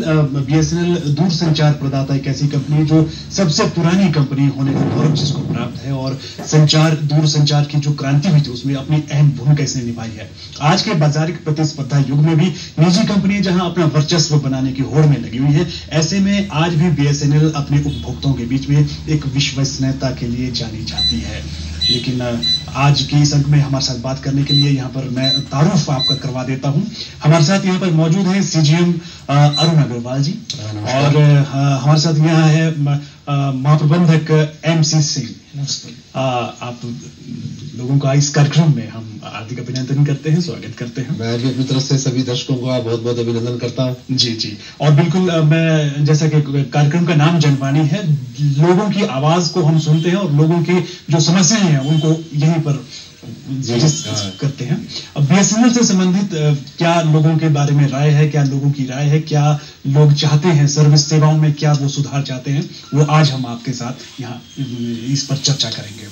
BSNL दूरसंचार प्रदाता एक ऐसी कंपनी जो सबसे पुरानी कंपनी होने का गौरव जिसको प्राप्त है और दूरसंचार की जो क्रांति हुई थी उसमें अपनी अहम भूमिका इसने निभाई है। आज के बाजारिक प्रतिस्पर्धा युग में भी निजी कंपनियां जहां अपना वर्चस्व बनाने की होड़ में लगी हुई है, ऐसे में आज भी बीएसएनएल अपने उपभोक्ताओं के बीच में एक विश्वसनीयता के लिए जानी जाती है। लेकिन आज की इस अंक में हमारे साथ बात करने के लिए यहाँ पर मैं तारुफ आपका करवा देता हूँ। हमारे साथ यहाँ पर मौजूद हैं सीजीएम अरुण अग्रवाल जी और हमारे साथ यहाँ है महाप्रबंधक एमसी सिंह। आप लोगों का इस कार्यक्रम में हम हार्दिक अभिनंदन करते हैं, स्वागत करते हैं। मैं भी अपनी तरफ से सभी दर्शकों का बहुत बहुत अभिनंदन करता हूं। जी जी, और बिल्कुल मैं जैसा कि कार्यक्रम का नाम जनवाणी है, लोगों की आवाज को हम सुनते हैं और लोगों की जो समस्याएं हैं उनको यहीं पर करते हैं। अब बीएसएनएल से संबंधित क्या लोगों के बारे में राय है, क्या लोगों की राय है, क्या लोग चाहते हैं सर्विस सेवाओं में, क्या वो सुधार चाहते हैं, वो आज हम आपके साथ यहाँ इस पर चर्चा करेंगे।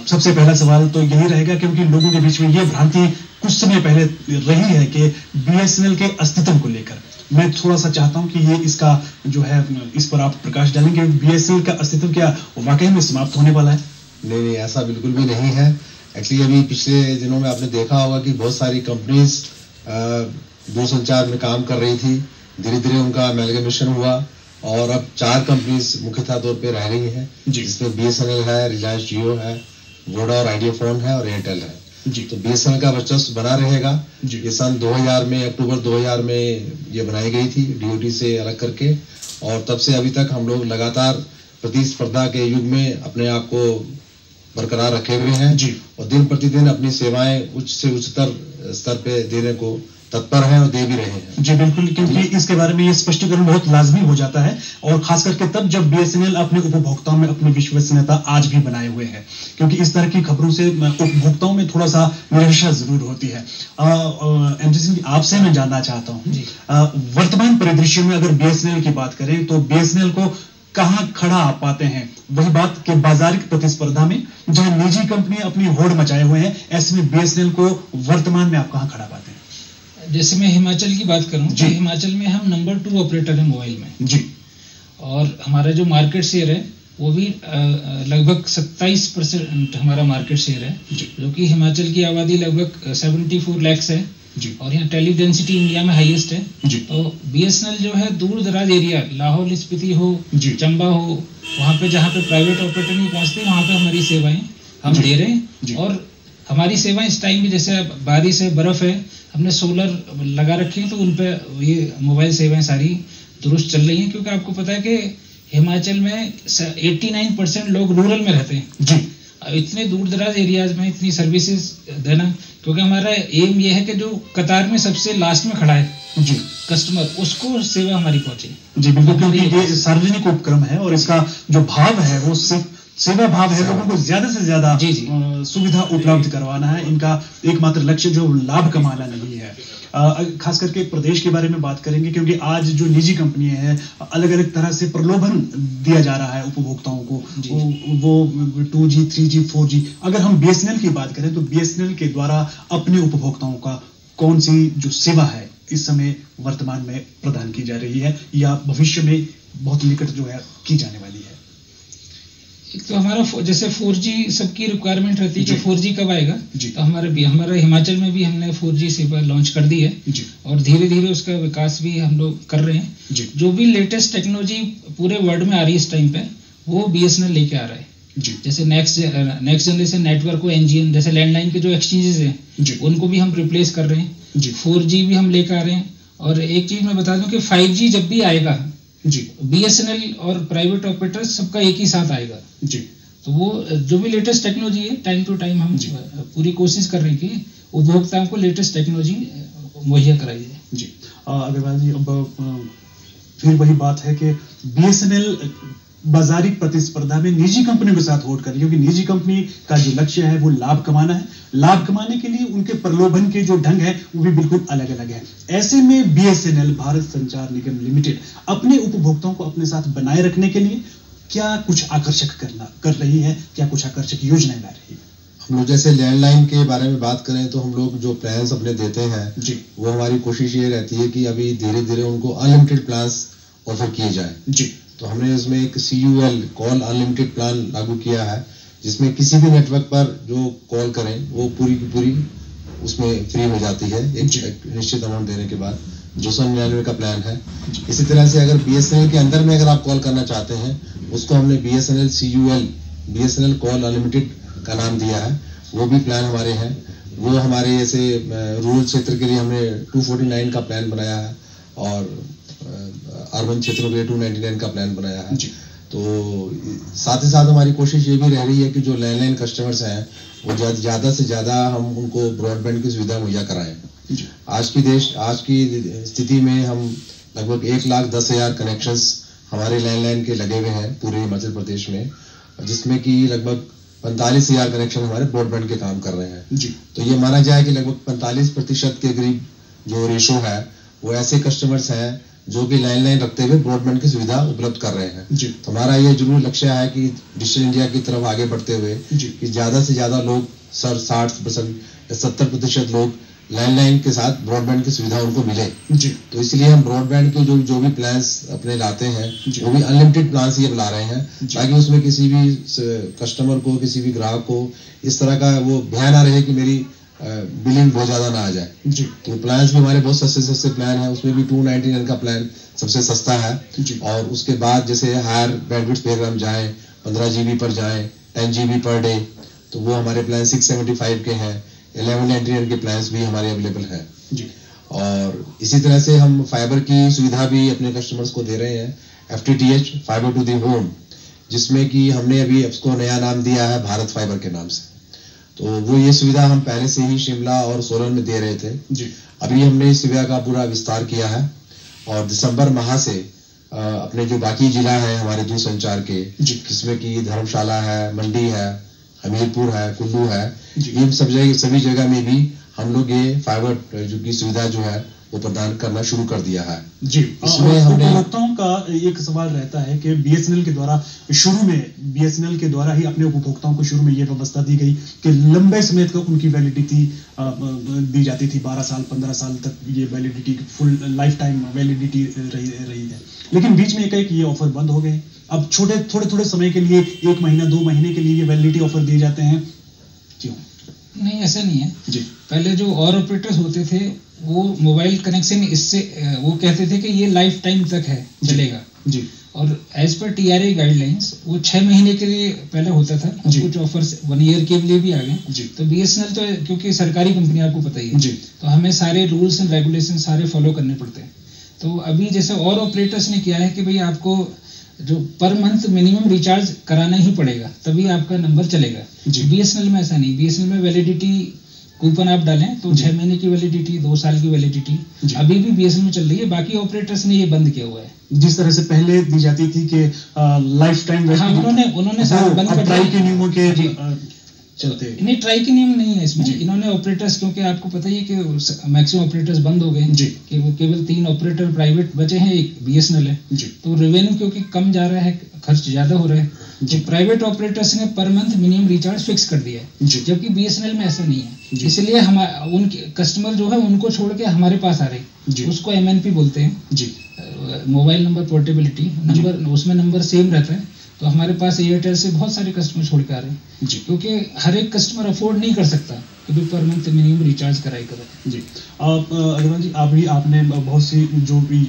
सबसे पहला सवाल तो यही रहेगा क्योंकि लोगों के बीच में ये भ्रांति कुछ समय पहले रही है कि बीएसएनएल के अस्तित्व को लेकर मैं थोड़ा सा चाहता हूं कि ये इसका जो है इस पर आप प्रकाश डालेंगे। बीएसएनएल का अस्तित्व क्या वाकई में समाप्त होने वाला है? नहीं, ऐसा बिल्कुल भी नहीं है। एक्चुअली अभी पिछले दिनों में आपने देखा होगा कि बहुत सारी कंपनीज दूरसंचार में काम कर रही थी, धीरे धीरे उनका अमेलगमेशन हुआ और अब 4 कंपनीज मुख्यतः तौर पे रह गई हैं, जिसमें बीएसएनएल है, रिलायंस जियो है, वोडा और आइडियाफोन है और एयरटेल है। तो बीएसएनएल का वर्चस्व बना रहेगा। ये सन 2000 में, अक्टूबर 2000 में ये बनाई गई थी डीओटी से अलग करके, और तब से अभी तक हम लोग लगातार प्रतिस्पर्धा के युग में अपने आप को बरकरार रखे हुए हैं जी, और दिन प्रतिदिन अपनी सेवाएं उच्च से उच्चतर स्तर पे देने को तत्पर हैं और दे भी रहे हैं। जी बिल्कुल, क्योंकि इसके बारे में ये स्पष्टीकरण बहुत लाजमी हो जाता है और खास करके तब जब बीएसएनएल अपने उपभोक्ताओं में अपनी विश्वसनीयता आज भी बनाए हुए है, क्योंकि इस तरह की खबरों से उपभोक्ताओं में थोड़ा सा निराशा जरूर होती है। एमसी सिंह, आपसे मैं जानना चाहता हूँ, वर्तमान परिदृश्य में अगर बीएसएनएल की बात करें तो बीएसएनएल को कहां खड़ा आप पाते हैं? वही बात कि बाजारिक प्रतिस्पर्धा में जहां निजी कंपनी अपनी होड़ मचाए हुए हैं, ऐसे में बीएसएनएल को वर्तमान में आप कहां खड़ा पाते हैं? जैसे मैं हिमाचल की बात करूं तो हिमाचल में हम नंबर 2 ऑपरेटर है मोबाइल में जी, और हमारा जो मार्केट शेयर है वो भी लगभग 27% हमारा मार्केट शेयर है, जो कि हिमाचल की आबादी लगभग 74 लाख है जी, और यहाँ टेली डेंसिटी इंडिया में हाईएस्ट है जी। तो बीएसएनएल जो है दूर दराज एरिया, लाहौल स्पीति हो, चंबा हो, वहाँ पे जहाँ पे प्राइवेट ऑपरेटर नहीं पहुँचते वहाँ पे हमारी सेवाएं हम दे रहे हैं। और हमारी सेवाएं इस टाइम भी, जैसे बारिश है, बर्फ है, हमने सोलर लगा रखे हैं, तो उन पे ये मोबाइल सेवाएं सारी दुरुस्त चल रही हैं, क्योंकि आपको पता है कि हिमाचल में 89% लोग रूरल में रहते हैं जी। इतने दूर दराज एरियाज में इतनी सर्विसेज देना, क्योंकि हमारा एम ये है कि जो कतार में सबसे लास्ट में खड़ा है जी कस्टमर, उसको सेवा हमारी पहुंचे जी। बिल्कुल, क्योंकि ये सार्वजनिक उपक्रम है और इसका जो भाव है वो सिर्फ सेवा भाव है, लोगों को ज्यादा से ज्यादा सुविधा उपलब्ध करवाना है। इनका एकमात्र लक्ष्य जो लाभ कमाना नहीं है। खास करके प्रदेश के बारे में बात करेंगे, क्योंकि आज जो निजी कंपनियां हैं अलग अलग तरह से प्रलोभन दिया जा रहा है उपभोक्ताओं को, वो 2G 3G 4G। अगर हम बीएसएनएल की बात करें तो बीएसएनएल के द्वारा अपने उपभोक्ताओं का कौन सी जो सेवा है इस समय वर्तमान में प्रदान की जा रही है या भविष्य में बहुत निकट जो है की जाने वाली है? एक तो हमारा जैसे 4G सबकी रिक्वायरमेंट रहती है कि 4G कब आएगा, तो हमारा हिमाचल में भी हमने 4G सेवा लॉन्च कर दी है जी, और धीरे धीरे उसका विकास भी हम लोग कर रहे हैं जी। जो भी लेटेस्ट टेक्नोलॉजी पूरे वर्ल्ड में आ रही है इस टाइम पे, वो बीएसएनएल लेके आ रहा है जी। जैसे नेक्स्ट जनरेशन नेटवर्क को एनजीएन, जैसे लैंडलाइन के जो एक्सचेंजेस हैं उनको भी हम रिप्लेस कर रहे हैं जी। 4G भी हम लेकर आ रहे हैं। और एक चीज मैं बता दूं कि 5G जब भी आएगा जी, बीएसएनएल और प्राइवेट ऑपरेटर्स सबका एक ही साथ आएगा जी। तो वो जो भी लेटेस्ट टेक्नोलॉजी है, टाइम टू टाइम हम पूरी कोशिश कर रहे हैं कि उपभोक्ताओं को लेटेस्ट टेक्नोलॉजी मुहैया कराई जाए जी। अग्रवाल जी, अब फिर वही बात है कि बीएसएनएल बाजारिक प्रतिस्पर्धा में निजी कंपनियों के साथ होड़ कर रही है, क्योंकि निजी कंपनी का जो लक्ष्य है वो लाभ कमाना है। लाभ कमाने के लिए उनके प्रलोभन के जो ढंग है वो भी बिल्कुल अलग अलग है। ऐसे में बीएसएनएल भारत संचार निगम लिमिटेड अपने उपभोक्ताओं को अपने साथ बनाए रखने के लिए क्या कुछ आकर्षक कर रही है, क्या कुछ आकर्षक योजनाएं ला रही है? हम लोग जैसे लैंडलाइन के बारे में बात करें तो हम लोग जो प्लान्स अपने देते हैं जी, वो हमारी कोशिश ये रहती है कि अभी धीरे धीरे उनको अनलिमिटेड प्लान्स ऑफर किए जाए। जी, तो हमने इसमें एक CUL कॉल अनलिमिटेड प्लान लागू किया है, जिसमें किसी भी नेटवर्क पर जो कॉल करें वो पूरी की पूरी उसमें फ्री हो जाती है एक निश्चित अमाउंट देने के बाद। 299 का प्लान है। इसी तरह से अगर BSNL के अंदर में अगर आप कॉल करना चाहते हैं, उसको हमने BSNL CUL BSNL call unlimited का नाम दिया है। वो भी प्लान हमारे हैं। वो हमारे जैसे रूरल क्षेत्र के लिए हमने 249 का प्लान बनाया है और अर्बन क्षेत्रों के लिए 299 का प्लान बनाया है। तो साथ ही साथ हमारी कोशिश ये भी रह रही है कि जो लैंडलाइन कस्टमर्स हैं वो ज़्यादा से ज़्यादा हम उनको ब्रॉडबैंड की सुविधा मुहैया कराएं। आज की स्थिति में हम लगभग 1,10,000 कनेक्शंस हमारे लैंडलाइन के लगे हुए हैं पूरे हिमाचल प्रदेश में, जिसमें कि लगभग 45,000 कनेक्शन हमारे ब्रॉडबैंड के काम कर रहे हैं। तो ये माना जाए कि लगभग 45% के करीब जो रेशो है वो ऐसे कस्टमर्स हैं जो कि लैंडलाइन रखते हुए ब्रॉडबैंड की सुविधा उपलब्ध कर रहे हैं। तो हमारा ये जरूर लक्ष्य है कि डिजिटल इंडिया की तरफ आगे बढ़ते हुए कि ज्यादा से ज्यादा लोग 60% या 70% लोग लैंडलाइन के साथ ब्रॉडबैंड की सुविधा उनको मिले। तो इसलिए हम ब्रॉडबैंड के जो भी प्लान्स अपने लाते हैं वो भी अनलिमिटेड प्लान्स ये ला रहे हैं, ताकि उसमें किसी भी कस्टमर को, किसी भी ग्राहक को इस तरह का वो भय ना रहे कि मेरी बिलिंग बहुत ज्यादा ना आ जाए। तो प्लान्स भी हमारे बहुत सस्ते प्लान है। उसमें भी 299 का प्लान सबसे सस्ता है। और उसके बाद जैसे हायर बैंडविड्थ पे अगर हम जाएं, 15 GB पर जाएं, 10 GB पर डे, तो वो हमारे प्लान 675 के हैं। 1199 के प्लान्स भी हमारे अवेलेबल है। और इसी तरह से हम फाइबर की सुविधा भी अपने कस्टमर्स को दे रहे हैं, FTTH fibre to the home, जिसमें कि हमने अभी उसको नया नाम दिया है भारत फाइबर के नाम से। तो वो ये सुविधा हम पहले से ही शिमला और सोलन में दे रहे थे। अभी हमने इस सुविधा का पूरा विस्तार किया है और दिसंबर माह से अपने जो बाकी जिला है हमारे दूरसंचार के, जिसमें कि धर्मशाला है, मंडी है, हमीरपुर है, कुल्लू है, इन सभी जगह में भी हम लोग ये फाइबर जो की सुविधा जो है वो प्रदान करना शुरू कर दिया है। इसमें हमने उपभोक्ताओं का एक सवाल रहता है कि BSNL के द्वारा ही अपने उपभोक्ताओं को शुरू में ये व्यवस्था दी गई कि लंबे समय तक उनकी वैलिडिटी दी जाती थी, 12 साल 15 साल तक ये validity, full life time validity रही है। लेकिन बीच में एक ये ऑफर बंद हो गए। अब थोड़े समय के लिए, 1 महीना 2 महीने के लिए ये वैलिडिटी ऑफर दिए जाते हैं। क्यों? नहीं, ऐसा नहीं है। पहले जो और ऑपरेटर्स होते थे वो मोबाइल कनेक्शन इससे वो कहते थे कि ये लाइफ टाइम तक है, चलेगा। और एज पर TRA गाइडलाइंस वो 6 महीने के लिए पहले होता था। कुछ ऑफर्स 1 ईयर के लिए भी आ गए। तो BSNL तो क्योंकि सरकारी कंपनी आपको पता ही है, तो हमें सारे रूल्स एंड रेगुलेशन सारे फॉलो करने पड़ते हैं। तो अभी जैसे और ऑपरेटर्स ने किया है कि भाई आपको जो पर मंथ मिनिमम रिचार्ज कराना ही पड़ेगा, तभी आपका नंबर चलेगा। BSNL में ऐसा नहीं। BSNL में वैलिडिटी कूपन आप डालें तो 6 महीने की वैलिडिटी, 2 साल की वैलिडिटी अभी भी BSNL में चल रही है। बाकी ऑपरेटर्स ने ये बंद किया हुआ है। जिस तरह से पहले दी जाती थी कि लाइफ टाइम, उन्होंने सारा बंद कर दिया के नियमों के चलते। नहीं, ट्राई के नियम नहीं है इसमें। इन्होंने ऑपरेटर्स, क्योंकि आपको पता ही है कि मैक्सिमम ऑपरेटर्स बंद हो गए कि वो केवल 3 ऑपरेटर प्राइवेट बचे हैं, एक BSNL है। तो रेवेन्यू क्योंकि कम जा रहा है, खर्च ज्यादा हो रहा है, तो प्राइवेट ऑपरेटर्स ने per month minimum recharge fix कर दिया है, जबकि BSNL में ऐसा नहीं है। इसलिए हम उनके कस्टमर जो है उनको छोड़ के हमारे पास आ रहे हैं, उसको MNP बोलते हैं, मोबाइल नंबर पोर्टेबिलिटी नंबर, उसमें नंबर सेम रहता है। तो हमारे पास एयरटेल से बहुत सारे कस्टमर छोड़ के आ रहे हैं, क्योंकि हर एक कस्टमर अफोर्ड नहीं कर सकता कि भी पर मंथ मिनिमम रिचार्ज कराई करें। अग्रवाल जी, आपने बहुत सी जो भी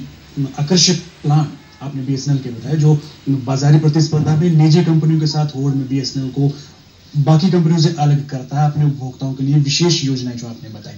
आकर्षक प्लान आपने BSNL के बताए, जो बाजारी प्रतिस्पर्धा में निजी कंपनियों के साथ होड़ में BSNL को बाकी कंपनियों से अलग करता है, अपने उपभोक्ताओं के लिए विशेष योजनाएं जो आपने बताई।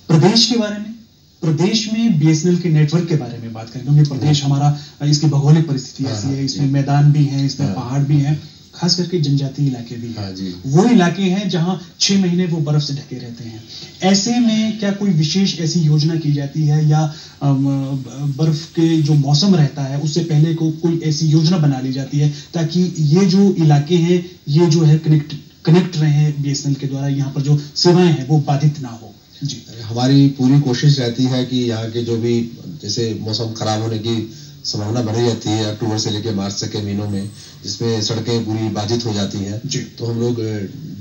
प्रदेश के बारे में, प्रदेश में BSNL के नेटवर्क के बारे में बात करें, क्योंकि प्रदेश हमारा, इसकी भौगोलिक परिस्थिति ऐसी है, इसमें मैदान भी हैं, इसमें पहाड़ भी हैं, खास करके जनजातीय इलाके भी हैं। वो इलाके हैं जहां 6 महीने वो बर्फ से ढके रहते हैं। ऐसे में क्या कोई विशेष ऐसी योजना की जाती है, या बर्फ के जो मौसम रहता है उससे पहले कोई ऐसी योजना बना ली जाती है ताकि ये जो इलाके हैं ये जो है कनेक्ट रहे BSNL के द्वारा, यहाँ पर जो सेवाएं हैं वो बाधित ना हो? हमारी पूरी कोशिश रहती है कि यहाँ के जो भी जैसे मौसम खराब होने की संभावना बनी रहती है अक्टूबर से लेकर मार्च तक के महीनों में, जिसमें सड़कें पूरी बाधित हो जाती हैं। तो हम लोग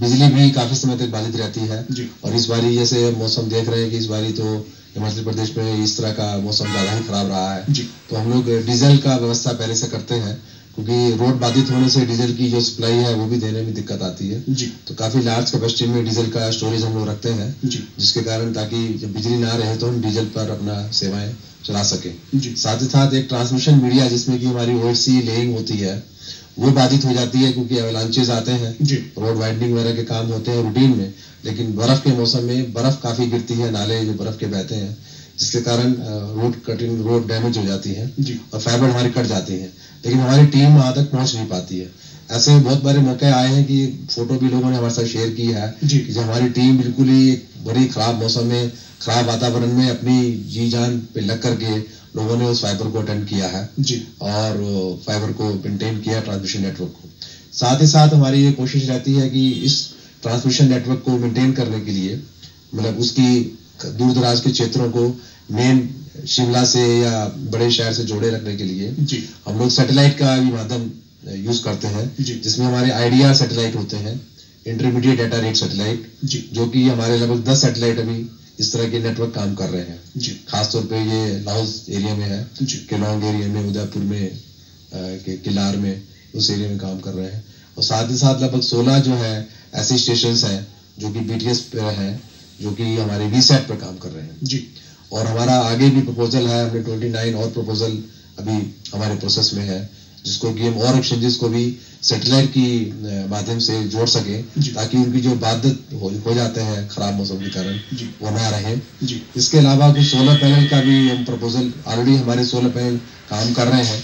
बिजली भी काफी समय तक बाधित रहती है। और इस बारी जैसे मौसम देख रहे हैं कि इस बारी तो हिमाचल प्रदेश में इस तरह का मौसम ज्यादा ही खराब रहा है। तो हम लोग डीजल का व्यवस्था पहले से करते हैं, क्योंकि रोड बाधित होने से डीजल की जो सप्लाई है वो भी देने में दिक्कत आती है। तो काफी लार्ज कैपेसिटी में डीजल का स्टोरेज हम लोग रखते हैं, जिसके कारण ताकि जब बिजली ना रहे तो हम डीजल पर अपना सेवाएं चला सके। साथ ही साथ एक ट्रांसमिशन मीडिया जिसमें कि हमारी ओएचसी लेइंग होती है वो बाधित हो जाती है, क्योंकि एवलांचेस आते हैं, रोड वाइडनिंग वगैरह के काम होते हैं रूटीन में, लेकिन बर्फ के मौसम में बर्फ काफी गिरती है, नाले जो बर्फ के बहते हैं, जिसके कारण रोड डैमेज हो जाती है और फाइबर हमारी कट जाती है, लेकिन हमारी टीम वहां तक पहुंच नहीं पाती है। ऐसे बहुत बारे मौके आए हैं कि फोटो भी लोगों ने हमारे साथ शेयर की है कि जब हमारी टीम बिल्कुल ही एक बड़ी खराब मौसम में, खराब वातावरण में अपनी जी जान पे लग करके लोगों ने उस फाइबर को अटेंड किया है और फाइबर को मेंटेन किया, ट्रांसमिशन नेटवर्क को। साथ ही साथ हमारी ये कोशिश रहती है कि इस ट्रांसमिशन नेटवर्क को मेंटेन करने के लिए, मतलब उसकी दूर दराज के क्षेत्रों को मेन शिमला से या बड़े शहर से जोड़े रखने के लिए हम लोग सैटेलाइट का भी माध्यम यूज करते हैं, जिसमें हमारे आइडिया सैटेलाइट होते हैं, इंटरमीडिएट डाटा रेट सैटेलाइट, जो कि हमारे लगभग 10 सैटेलाइट अभी इस तरह के नेटवर्क काम कर रहे हैं। खासतौर पे ये लाहौल एरिया में है, केलोंग एरिया में, उदयपुर में, किलार में, उस एरिया में काम कर रहे हैं। और साथ ही साथ लगभग 16 जो है ऐसे स्टेशन हैं जो कि BTS पे हैं, जो कि हमारे VSAT पर काम कर रहे हैं। और हमारा आगे भी प्रपोजल है, हमने 29 और प्रपोजल अभी हमारे प्रोसेस में है, जिसको कि हम और एक्सचेंजेस को भी सैटेलाइट की माध्यम से जोड़ सके, ताकि उनकी जो बाधित हो जाते हैं खराब मौसम के कारण वो ना रहे। इसके अलावा कुछ सोलर पैनल का भी हम प्रपोजल, ऑलरेडी हमारे सोलर पैनल काम कर रहे हैं,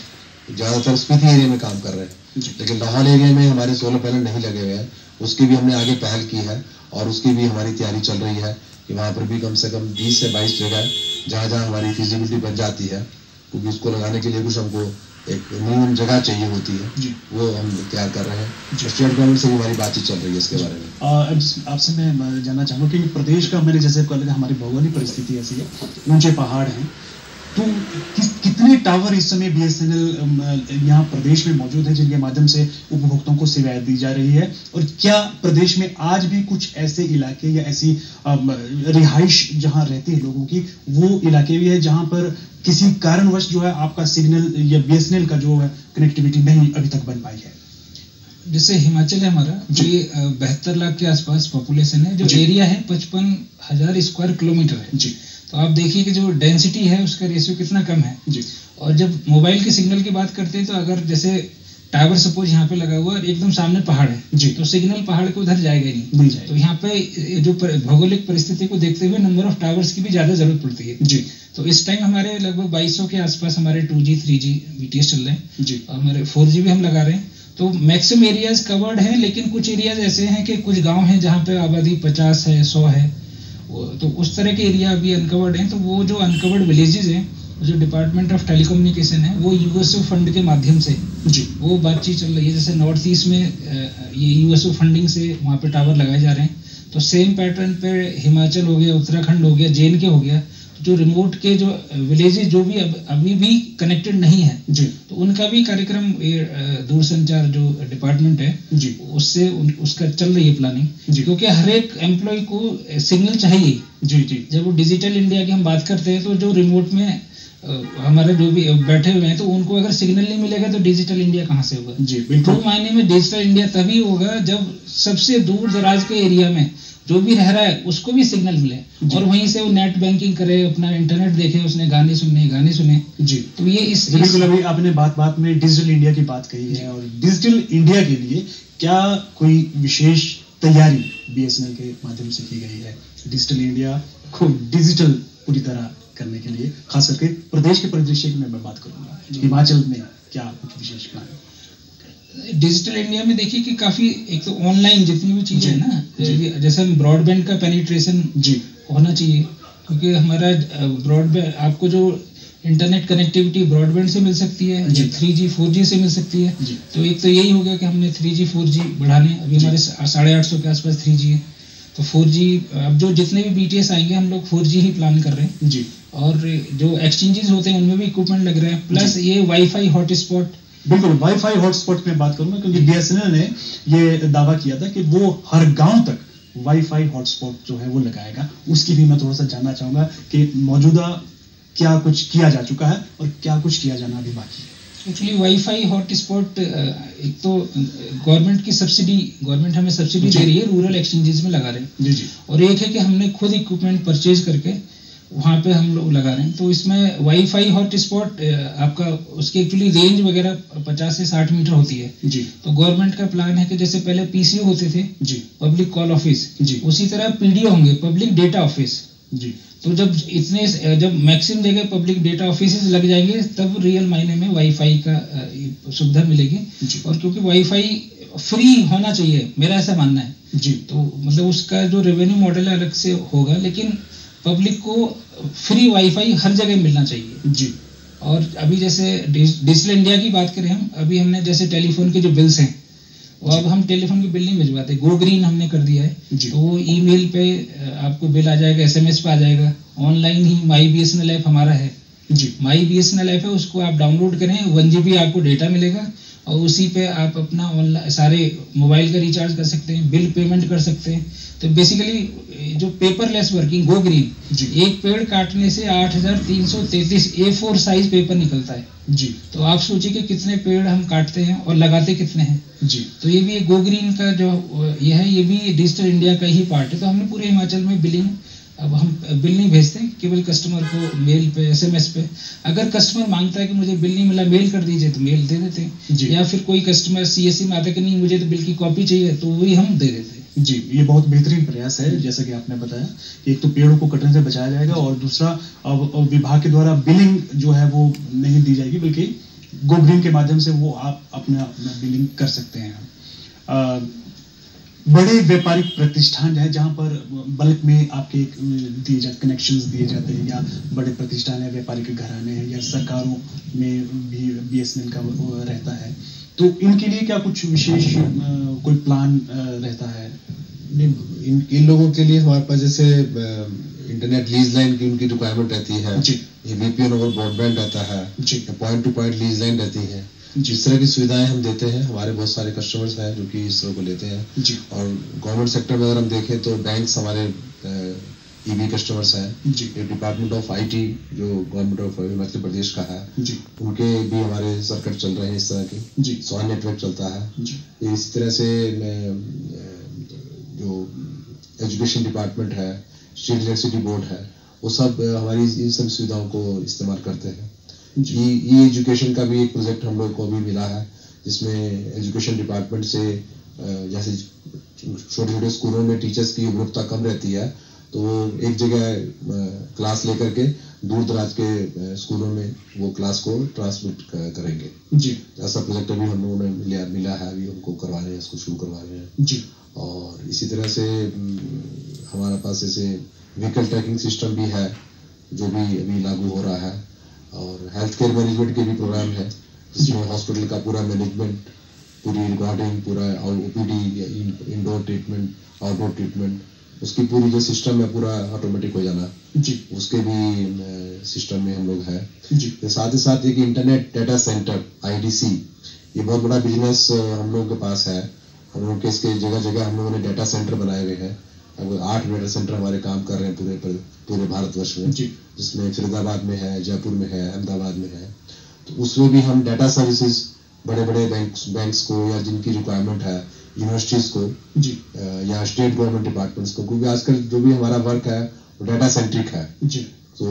ज्यादातर स्पीति एरिया में काम कर रहे हैं, लेकिन लाहौल एरिया में हमारे सोलर पैनल नहीं लगे हुए हैं। उसकी भी हमने आगे पहल की है और उसकी भी हमारी तैयारी चल रही है कि वहां पर भी कम से कम 20 से 22 जगह जहां जहां हमारी फिजिबिलिटी बन जाती है, क्योंकि उसको लगाने के लिए कुछ हमको एक मिनिमम जगह चाहिए होती है, वो हम तैयार कर रहे हैं। स्टेट गवर्नमेंट से भी हमारी बातचीत चल रही है इसके बारे में। आपसे मैं जानना चाहूँगा कि प्रदेश का, मैंने जैसे कहा, हमारी भौगोलिक परिस्थिति ऐसी है, ऊंचे पहाड़ हैं, तो कितने टावर इस समय BSNL यहाँ प्रदेश में मौजूद है जिनके माध्यम से उपभोक्ताओं को सेवाएं दी जा रही है? और क्या प्रदेश में आज भी कुछ ऐसे इलाके या ऐसी रिहाइश जहाँ रहती है लोगों की, वो इलाके भी है जहाँ पर किसी कारणवश जो है आपका सिग्नल या BSNL का जो है कनेक्टिविटी नहीं अभी तक बन पाई है? जैसे हिमाचल है हमारा, ये 72 लाख के आसपास पॉपुलेशन है, जो एरिया है 55,000 स्क्वायर किलोमीटर है। तो आप देखिए कि जो डेंसिटी है उसका रेशियो कितना कम है। और जब मोबाइल के सिग्नल की बात करते हैं, तो अगर जैसे टावर सपोज यहाँ पे लगा हुआ और एकदम सामने पहाड़ है, तो सिग्नल पहाड़ के उधर जाएगा ही नहीं जाएगा। तो यहाँ पे जो भौगोलिक परिस्थिति को देखते हुए नंबर ऑफ टावर्स की भी ज्यादा जरूरत पड़ती है। तो इस टाइम हमारे लगभग 2200 के आसपास हमारे 2G 3G BTS चल रहे हैं, और हमारे 4G भी हम लगा रहे हैं। तो मैक्सिमम एरियाज कवर्ड है, लेकिन कुछ एरियाज ऐसे हैं कि कुछ गाँव हैं जहाँ पे आबादी 50 है, 100 है, तो उस तरह के एरिया अभी अनकवर्ड हैं। तो वो जो अनकवर्ड विलेजेस हैं, जो डिपार्टमेंट ऑफ टेलीकम्युनिकेशन है, वो USO फंड के माध्यम से वो बातचीत चल रही है। जैसे नॉर्थ ईस्ट में ये USO फंडिंग से वहाँ पे टावर लगाए जा रहे हैं, तो सेम पैटर्न पे हिमाचल हो गया, उत्तराखंड हो गया, JNK हो गया, जो रिमोट के जो विलेजेस जो भी अभी भी कनेक्टेड नहीं है, तो उनका भी कार्यक्रम दूरसंचार जो डिपार्टमेंट है उससे उसका चल रही है प्लानिंग, क्योंकि हर एक एम्प्लॉय को सिग्नल चाहिए। जब वो डिजिटल इंडिया की हम बात करते हैं, तो जो रिमोट में हमारे जो भी बैठे हुए हैं, तो उनको अगर सिग्नल नहीं मिलेगा तो डिजिटल इंडिया कहाँ से होगा? तो मायने में डिजिटल इंडिया तभी होगा जब सबसे दूर दराज के एरिया में जो भी रह रहा है उसको भी सिग्नल मिले, और वहीं से वो नेट बैंकिंग करे, अपना इंटरनेट देखे, उसने गाने सुने। तो ये बिल्कुल अभी आपने बात में डिजिटल इंडिया की बात कही है, और डिजिटल इंडिया के लिए क्या कोई विशेष तैयारी BSNL के माध्यम से की गई है डिजिटल इंडिया को डिजिटल पूरी तरह करने के लिए? खास करके प्रदेश के परिदृश्य में मैं बात करूंगा, हिमाचल में क्या कुछ विशेष प्लान है? डिजिटल इंडिया में देखिए कि काफी, एक तो ऑनलाइन जितनी भी चीजें है ना, जैसे ब्रॉडबैंड का पेनिट्रेशन होना चाहिए, क्योंकि हमारा ब्रॉडबैंड, आपको जो इंटरनेट कनेक्टिविटी ब्रॉडबैंड से मिल सकती है, 3G 4G से मिल सकती है। तो एक तो यही हो गया कि हमने 3G 4G बढ़ाने, अभी हमारे 850 के आसपास 3G है, तो 4G अब जो जितने भी BTS आएंगे हम लोग 4G ही प्लान कर रहे हैं। और जो एक्सचेंजेस होते हैं उनमें भी इक्विपमेंट लग रहे हैं, प्लस ये वाईफाई हॉटस्पॉट। बिल्कुल, वाईफाई हॉटस्पॉट में बात करूंगा क्योंकि बीएसएनएल ने ये दावा किया था कि वो हर गांव तक वाईफाई हॉटस्पॉट जो है वो लगाएगा। उसकी भी मैं थोड़ा सा जानना चाहूंगा कि मौजूदा क्या कुछ किया जा चुका है और क्या कुछ किया जाना अभी बाकी है। एक्चुअली वाईफाई हॉटस्पॉट एक तो गवर्नमेंट की सब्सिडी, गवर्नमेंट हमें सब्सिडी दे रही है, रूरल एक्सचेंजेस में लगा रहे हैं जी जी। और एक है कि हमने खुद इक्विपमेंट परचेज करके वहाँ पे हम लोग लगा रहे हैं। तो इसमें वाईफाई हॉटस्पॉट आपका उसकी एक्चुअली रेंज वगैरह 50 से 60 मीटर होती है जी। तो गवर्नमेंट का प्लान है कि जैसे पहले पीसीओ होते थे जी, पब्लिक कॉल ऑफिस जी, उसी तरह पीडीओ होंगे, पब्लिक डेटा ऑफिस जी। तो जब मैक्सिमम जगह पब्लिक डेटा ऑफिस लग जाएंगे तब रियल मायने में वाईफाई का सुविधा मिलेगी। और क्योंकि वाईफाई फ्री होना चाहिए, मेरा ऐसा मानना है जी। तो मतलब उसका जो रेवेन्यू मॉडल है अलग से होगा, लेकिन पब्लिक को फ्री वाईफाई हर जगह मिलना चाहिए जी। और अभी जैसे डिजिटल इंडिया की बात करें हम, अभी हमने जैसे टेलीफोन के जो बिल्स हैं वो अब हम टेलीफोन की बिल नहीं भिजवाते, गो ग्रीन हमने कर दिया है। तो वो ईमेल पे आपको बिल आ जाएगा, एसएमएस पे आ जाएगा, ऑनलाइन ही माई बीएसएनएल ऐप हमारा है जी, माई बीएसएनएल ऐप है, उसको आप डाउनलोड करें, 1 GB आपको डेटा मिलेगा और उसी पे आप अपना ऑनलाइन सारे मोबाइल का रिचार्ज कर सकते हैं, बिल पेमेंट कर सकते हैं। तो बेसिकली जो पेपरलेस वर्किंग गो ग्रीन, एक पेड़ काटने से 8333 A4 साइज पेपर निकलता है जी। तो आप सोचिए कि कितने पेड़ हम काटते हैं और लगाते कितने हैं जी। तो ये भी गो ग्रीन का जो ये है, ये भी डिजिटल इंडिया का ही पार्ट है। तो हमने पूरे हिमाचल में बिलिंग, अब हम बिल नहीं भेजते, केवल कस्टमर को मेल पे, एसएमएस पे, अगर कस्टमर मांगता है कि मुझे बिल नहीं मिला मेल कर दीजिए तो मेल दे देते हैं, या फिर कोई कस्टमर सीएससी में आता है कि नहीं मुझे तो बिल की कॉपी चाहिए तो वही हम दे देते हैं जी। ये बहुत बेहतरीन प्रयास है, जैसा कि आपने बताया कि एक तो पेड़ों को कटने से बचाया जाएगा और दूसरा अब विभाग के द्वारा बिलिंग जो है वो नहीं दी जाएगी, बल्कि गो ग्रीन के माध्यम से वो आप अपना बिलिंग कर सकते हैं। बड़े व्यापारिक प्रतिष्ठान है जहां पर बल्क में आपके दिए जाते कनेक्शंस दिए जाते हैं, या बड़े प्रतिष्ठान है, व्यापारिक घराने हैं, या सरकारों में भी बीएसएनएल का रहता है, तो इनके लिए क्या कुछ विशेष कोई प्लान रहता है? इन लोगों के लिए हमारे पास जैसे इंटरनेट लीज लाइन की उनकी रिक्वायरमेंट रहती है जी, ये वीपीएन ओवर ब्रॉडबैंड रहता है जी, point to point lease line रहती है, जिस तरह की सुविधाएं हम देते हैं, हमारे बहुत सारे कस्टमर्स हैं जो कि इस तरह को लेते हैं जी। और गवर्नमेंट सेक्टर में अगर हम देखें तो बैंक्स हमारे ईबी कस्टमर्स हैं जी, डिपार्टमेंट ऑफ आईटी जो गवर्नमेंट ऑफ हिमाचल प्रदेश का है जी, उनके भी हमारे सर्किट चल रहे हैं इस तरह के जी, सॉइल नेटवर्क चलता है जी। इस तरह से जो एजुकेशन डिपार्टमेंट है, स्टेट इलेक्ट्रिसिटी बोर्ड है, वो सब हमारी इन सब सुविधाओं को इस्तेमाल करते हैं। ये एजुकेशन का भी एक प्रोजेक्ट हम लोग को भी मिला है, जिसमें एजुकेशन डिपार्टमेंट से जैसे छोटे छोटे स्कूलों में टीचर्स की उपलब्धता कम रहती है तो एक जगह क्लास लेकर के दूर दराज के स्कूलों में वो क्लास को ट्रांसमिट करेंगे जी। ऐसा प्रोजेक्ट अभी हम लोगों ने मिला है, अभी हमको करवा रहे हैं, इसको शुरू करवा रहे हैं जी। और इसी तरह से हमारे पास जैसे व्हीकल ट्रैकिंग सिस्टम भी है जो भी अभी लागू हो रहा है, और हेल्थ केयर मैनेजमेंट के भी प्रोग्राम है जिसमें हॉस्पिटल का पूरा मैनेजमेंट, पूरी रिकॉर्डिंग, पूरा OPD, indoor treatment, outdoor treatment, उसकी पूरी जो सिस्टम है पूरा ऑटोमेटिक हो जाना जी, उसके भी सिस्टम में हम लोग है जी। तो साथ ही साथ एक इंटरनेट डेटा सेंटर आईडीसी, ये बहुत बड़ा बिजनेस हम लोगों के पास है। हम लोग के इसके जगह जगह हम लोगों ने डेटा सेंटर बनाए हुए हैं, अब 8 डेटा सेंटर हमारे काम कर रहे हैं पूरे भारतवर्ष में जी, जिसमें फरीदाबाद में है, जयपुर में है, अहमदाबाद में है। तो उसमें भी हम डेटा सर्विसेज बड़े बड़े बैंक्स को या जिनकी रिक्वायरमेंट है, यूनिवर्सिटीज को जी, या स्टेट गवर्नमेंट डिपार्टमेंट्स को, क्योंकि आजकल जो भी हमारा वर्क है वो डाटा सेंट्रिक है जी। तो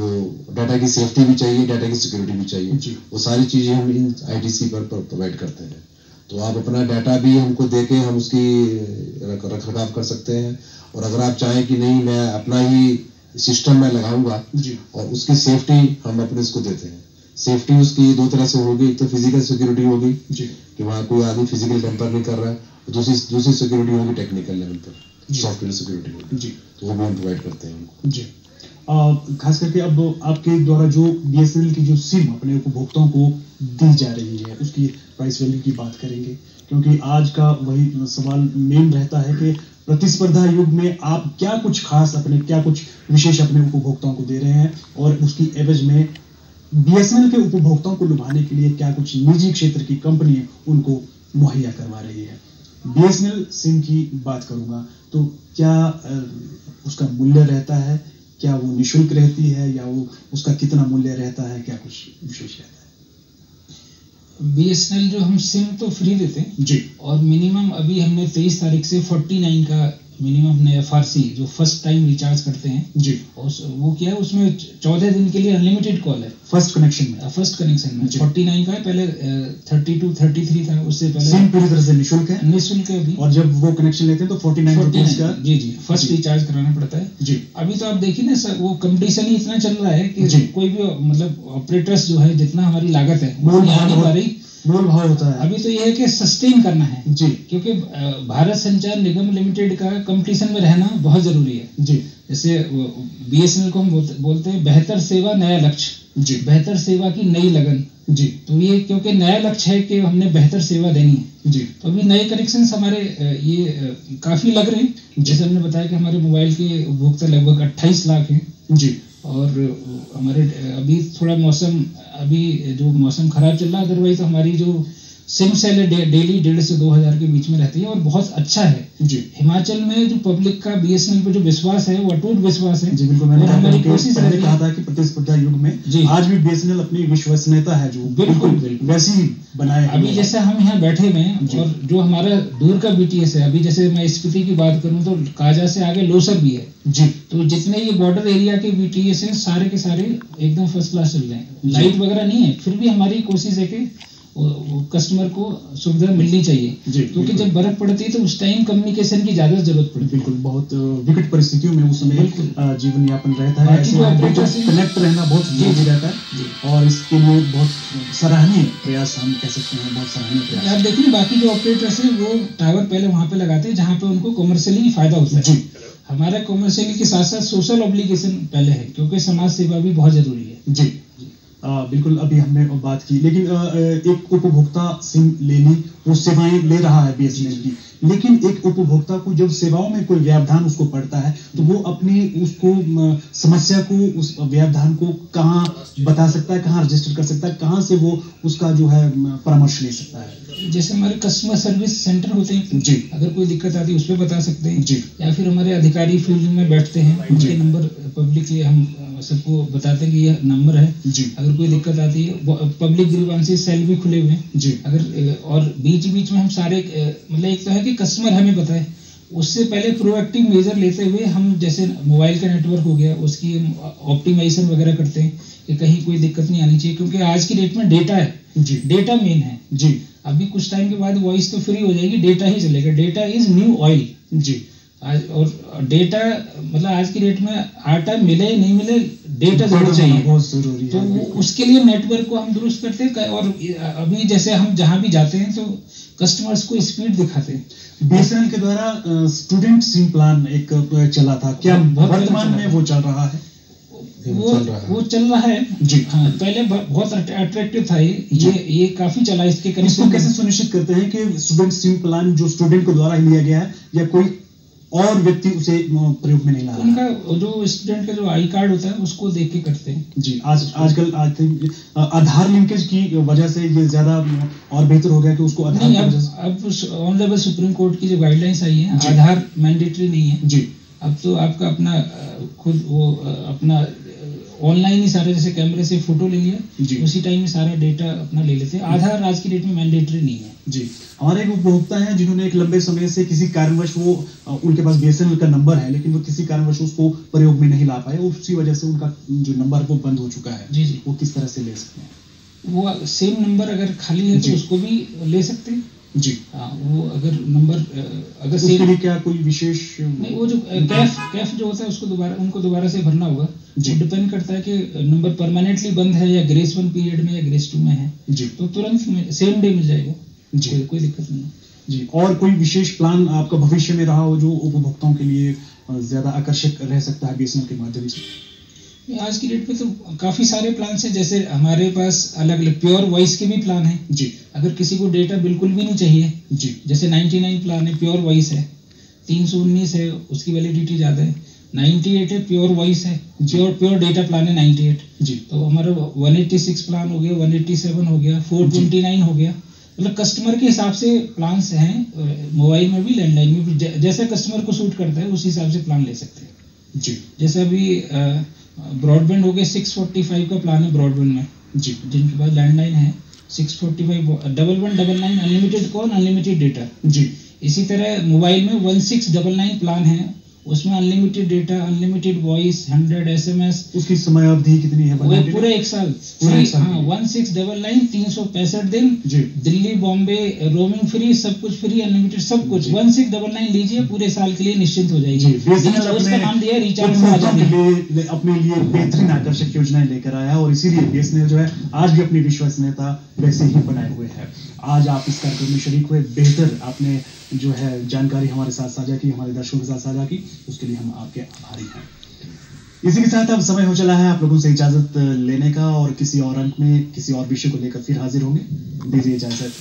डाटा की सेफ्टी भी चाहिए, डाटा की सिक्योरिटी भी चाहिए जी, वो सारी चीजें हम इन आईटीसी पर प्रोवाइड करते हैं। तो आप अपना डाटा भी हमको देके हम उसकी रखरखाव कर सकते हैं, और अगर आप चाहें कि नहीं मैं अपना ही सिस्टम में लगाऊंगा जी, और उसकी सेफ्टी हम अपने इसको देते हैं। सेफ्टी उसकी 2 तरह से होगी, एक तो फिजिकल सिक्योरिटी होगी जी, कि वहाँ कोई आदमी फिजिकल टेम्पर नहीं कर रहा है, दूसरी सिक्योरिटी होगी टेक्निकल लेवल पर, सॉफ्टवेयर सिक्योरिटी होगी जी, तो वो भी हम प्रोवाइड करते हैं जी। खास करके अब आपके द्वारा जो बीएसएनएल की जो सिम अपने उपभोक्ताओं को दी जा रही है उसकी प्राइस वैल्यू की बात करेंगे, क्योंकि आज का वही सवाल मेन रहता है कि प्रतिस्पर्धा युग में आप क्या कुछ खास क्या कुछ विशेष अपने उपभोक्ताओं को दे रहे हैं, और उसकी एवज में बीएसएनएल के उपभोक्ताओं को लुभाने के लिए क्या कुछ निजी क्षेत्र की कंपनी उनको मुहैया करवा रही है। बीएसएनएल सिम की बात करूंगा तो क्या उसका मूल्य रहता है, क्या वो निःशुल्क रहती है, या वो उसका कितना मूल्य रहता है, क्या कुछ विशेष रहता है? बीएसएनएल जो हम सिम तो फ्री देते हैं जी, और मिनिमम अभी हमने 23 तारीख से 49 का मिनिमम अपने एफआरसी जो फर्स्ट टाइम रिचार्ज करते हैं जी, वो किया है। उसमें 14 दिन के लिए अनलिमिटेड कॉल है फर्स्ट कनेक्शन में। 49 का है, पहले 32 33 था, उससे पहले सिम पूरी तरह से निःशुल्क है, निःशुल्क है अभी। और जब वो कनेक्शन लेते हैं तो 49 रुपीस का जी फर्स्ट रिचार्ज कराना पड़ता है जी। अभी तो आप देखिए ना सर, वो कंपटीशन ही इतना चल रहा है कि कोई भी मतलब ऑपरेटर्स जो है जितना हमारी लागत है मोल भाव होता है। अभी तो ये है कि सस्टेन करना है जी, क्योंकि भारत संचार निगम लिमिटेड का कंपटीशन में रहना बहुत जरूरी है जी। जैसे बीएसएनएल को हम बोलते हैं बेहतर सेवा नया लक्ष्य जी, बेहतर सेवा की नई लगन जी। तो ये क्योंकि नया लक्ष्य है कि हमने बेहतर सेवा देनी है जी, तो अभी नए कनेक्शन हमारे ये काफी लग रहे हैं। जैसे हमने बताया कि हमारे मोबाइल के उपभोक्ता लगभग 28 लाख हैं जी, और हमारे अभी थोड़ा मौसम अभी जो मौसम खराब चल रहा है, अदरवाइज तो हमारी जो सिम सेल है डेली 1,500 से 2,000 के बीच में रहती है और बहुत अच्छा है। जी। हिमाचल में जो पब्लिक का बीएसएनएल पे जो विश्वास है वो अटूट विश्वास है। जी बिल्कुल, मैंने हमारी कोशिश पहले कहा था कि प्रतिस्पर्धा युग में आज भी बीएसएनएल अपनी विश्वसनीयता है जो बिल्कुल वैसी ही बनाए। अभी जैसे हम यहाँ बैठे हुए हैं और जो हमारा दूर का बीटीएस है, अभी जैसे मैं स्पीति की बात करूँ तो काजा से आगे लोसर भी है जी, तो जितने ये बॉर्डर एरिया के बीटीएस हैं सारे के सारे एकदम फर्स्ट क्लास चल रहे हैं। लाइट वगैरह नहीं है, फिर भी हमारी कोशिश है कि कस्टमर को सुविधा मिलनी चाहिए क्योंकि जब बर्फ पड़ती है तो उस टाइम कम्युनिकेशन की ज्यादा जरूरत पड़ती है। बिल्कुल, बहुत विकट परिस्थितियों में उस समय जीवन यापन रहता है, कनेक्ट रहना बहुत जरूरी रहता है और इसके लिए बहुत सराहनीय प्रयास हम कह सकते हैं, बहुत सराहनीय प्रयास। आप देखिए बाकी जो ऑपरेटर्स हैं वो टावर पहले वहां पे लगाते हैं जहाँ पे उनको कॉमर्शियली फायदा होता है। जी, हमारा कॉमर्शियली के साथ साथ सोशल ऑब्लिगेशन पहले है क्योंकि समाज सेवा भी बहुत जरूरी है। जी, बिल्कुल, अभी हमने बात की, लेकिन एक उपभोक्ता सिम ले ली, वो सेवाएं ले रहा है बीएसएनएल की, लेकिन एक उपभोक्ता को जब सेवाओं में कोई व्यवधान उसको पड़ता है तो वो अपनी उसको समस्या को, उस व्यवधान को कहाँ बता सकता है, कहाँ रजिस्टर कर सकता है, कहाँ से वो उसका जो है परामर्श ले सकता है? जैसे हमारे कस्टमर सर्विस सेंटर होते हैं जी, अगर कोई दिक्कत आती है उस पर बता सकते हैं जी, या फिर हमारे अधिकारी फील्ड में बैठते हैं उनके नंबर पब्लिकली हम सबको बताते हैं कि यह नंबर है जी। अगर कोई दिक्कत आती है पब्लिक ग्रीवांसेस सेल भी खुले हुए हैं जी, अगर और बीच बीच में हम सारे मतलब एक तो है कि कस्टमर हमें बताए, उससे पहले प्रोएक्टिव मेजर लेते हुए हम जैसे मोबाइल का नेटवर्क हो गया उसकी ऑप्टिमाइजेशन वगैरह करते हैं कि कहीं कोई दिक्कत नहीं आनी चाहिए क्योंकि आज की डेट में डेटा है जी, डेटा मेन है जी। अभी कुछ टाइम के बाद वॉइस तो फ्री हो जाएगी, डेटा ही चलेगा, डेटा इज न्यू ऑयल जी। आज और डेटा मतलब आज की डेट में आटा मिले नहीं मिले डेटा जरूर चाहिए, बहुत जरूरी तो है। उसके लिए नेटवर्क को हम दुरुस्त करते हैं और अभी जैसे हम जहां भी जाते हैं तो कस्टमर्स को स्पीड दिखाते हैं। बीएसएनएल के द्वारा स्टूडेंट सिम प्लान एक चला था, क्या वर्तमान में वो चल रहा है? वो चल रहा है जी। हाँ, पहले बहुत अट्रैक्टिव था ये काफी चला। इसको कैसे सुनिश्चित करते हैं कि स्टूडेंट सिम प्लान जो स्टूडेंट के द्वारा ही लिया गया है या कोई और व्यक्ति उसे प्रयोग में नहीं ला रहा? उनका जो स्टूडेंट का जो आई कार्ड होता है उसको देख के करते हैं। जी, आजकल आई थिंक आधार लिंकेज की वजह से ये ज्यादा और बेहतर हो गया कि उसको आधार नहीं, अब ऑनरेबल सुप्रीम कोर्ट की जो गाइडलाइंस आई है आधार मैंडेटरी नहीं है जी। अब तो आपका अपना खुद वो अपना ऑनलाइन ही सारे जैसे कैमरे से फोटो ले लिया उसी टाइम में सारा डेटा अपना ले लेते हैं। आधार आज की डेट में मैंडेटरी नहीं है जी। हमारे एक उपभोक्ता हैं जिन्होंने एक लंबे समय से किसी कारणवश वो उनके पास बीएसएनएल का नंबर है लेकिन वो किसी कारणवश उसको प्रयोग में नहीं ला पाए, उसी वजह से उनका जो नंबर वो बंद हो चुका है। जी जी, वो किस तरह से ले सकते हैं? वो सेम नंबर अगर खाली है तो उसको भी ले सकते हैं जी। हाँ, वो अगर नंबर अगर उसके लिए क्या कोई विशेष नहीं, वो जो कैफ जो होता है उसको उनको दोबारा से भरना होगा। वो डिपेंड करता है कि नंबर परमानेंटली बंद है या ग्रेस 1 पीरियड में या ग्रेस 2 में है जी, तो तुरंत सेम डे मिल जाएगा जी, कोई दिक्कत नहीं जी। और कोई विशेष प्लान आपका भविष्य में रहा हो जो उपभोक्ताओं के लिए ज्यादा आकर्षक रह सकता है बीएसएनएल के माध्यम से? आज की डेट पे तो काफी सारे प्लान हैं, जैसे हमारे पास अलग अलग प्योर वॉइस के भी प्लान हैं जी। अगर किसी को डेटा बिल्कुल भी नहीं चाहिए जी, जैसे 99 प्लान है, प्योर वॉइस है, 319 है, उसकी वैलिडिटी ज़्यादा है। 98 है, प्योर वॉइस है, प्योर डेटा प्लान है 98 जी। तो हमारा 186 प्लान हो गया, 187 हो गया, 429 हो गया। मतलब कस्टमर के हिसाब से प्लान्स हैं, मोबाइल में भी लैंडलाइन में भी, जैसे कस्टमर को सूट करता है उस हिसाब से प्लान ले सकते हैं जी। जैसे अभी ब्रॉडबैंड हो गया, 645 का प्लान है ब्रॉडबैंड में जी। जिनके पास लैंडलाइन है 645 1199 अनलिमिटेड कॉल अनलिमिटेड डेटा जी। इसी तरह मोबाइल में 1699 प्लान है, उसमें unlimited data, unlimited voice, 100 SMS। उसकी समय अवधि कितनी है? वो पूरे एक साल। हाँ, 1699 365 दिन जी। दिल्ली बॉम्बे रोमिंग फ्री, सब कुछ फ्री, अनलिमिटेड सब कुछ। 1699 लीजिए, पूरे साल के लिए निश्चिंत हो जाएगी। उसका नाम दिया रिचार्ज अपने लिए बेहतरीन आकर्षक योजनाएं लेकर आया और इसीलिए बीएसएनएल जो है आज भी अपनी विश्वसनीयता वैसे ही बनाए हुए है। आज आप इस कार्यक्रम में शरीक हुए, बेहतर आपने जो है जानकारी हमारे साथ साझा की, हमारे दर्शकों के साथ साझा की, उसके लिए हम आपके आभारी हैं। इसी के साथ अब समय हो चला है आप लोगों से इजाजत लेने का और किसी और अंक में किसी और विषय को लेकर फिर हाजिर होंगे। दीजिए इजाजत।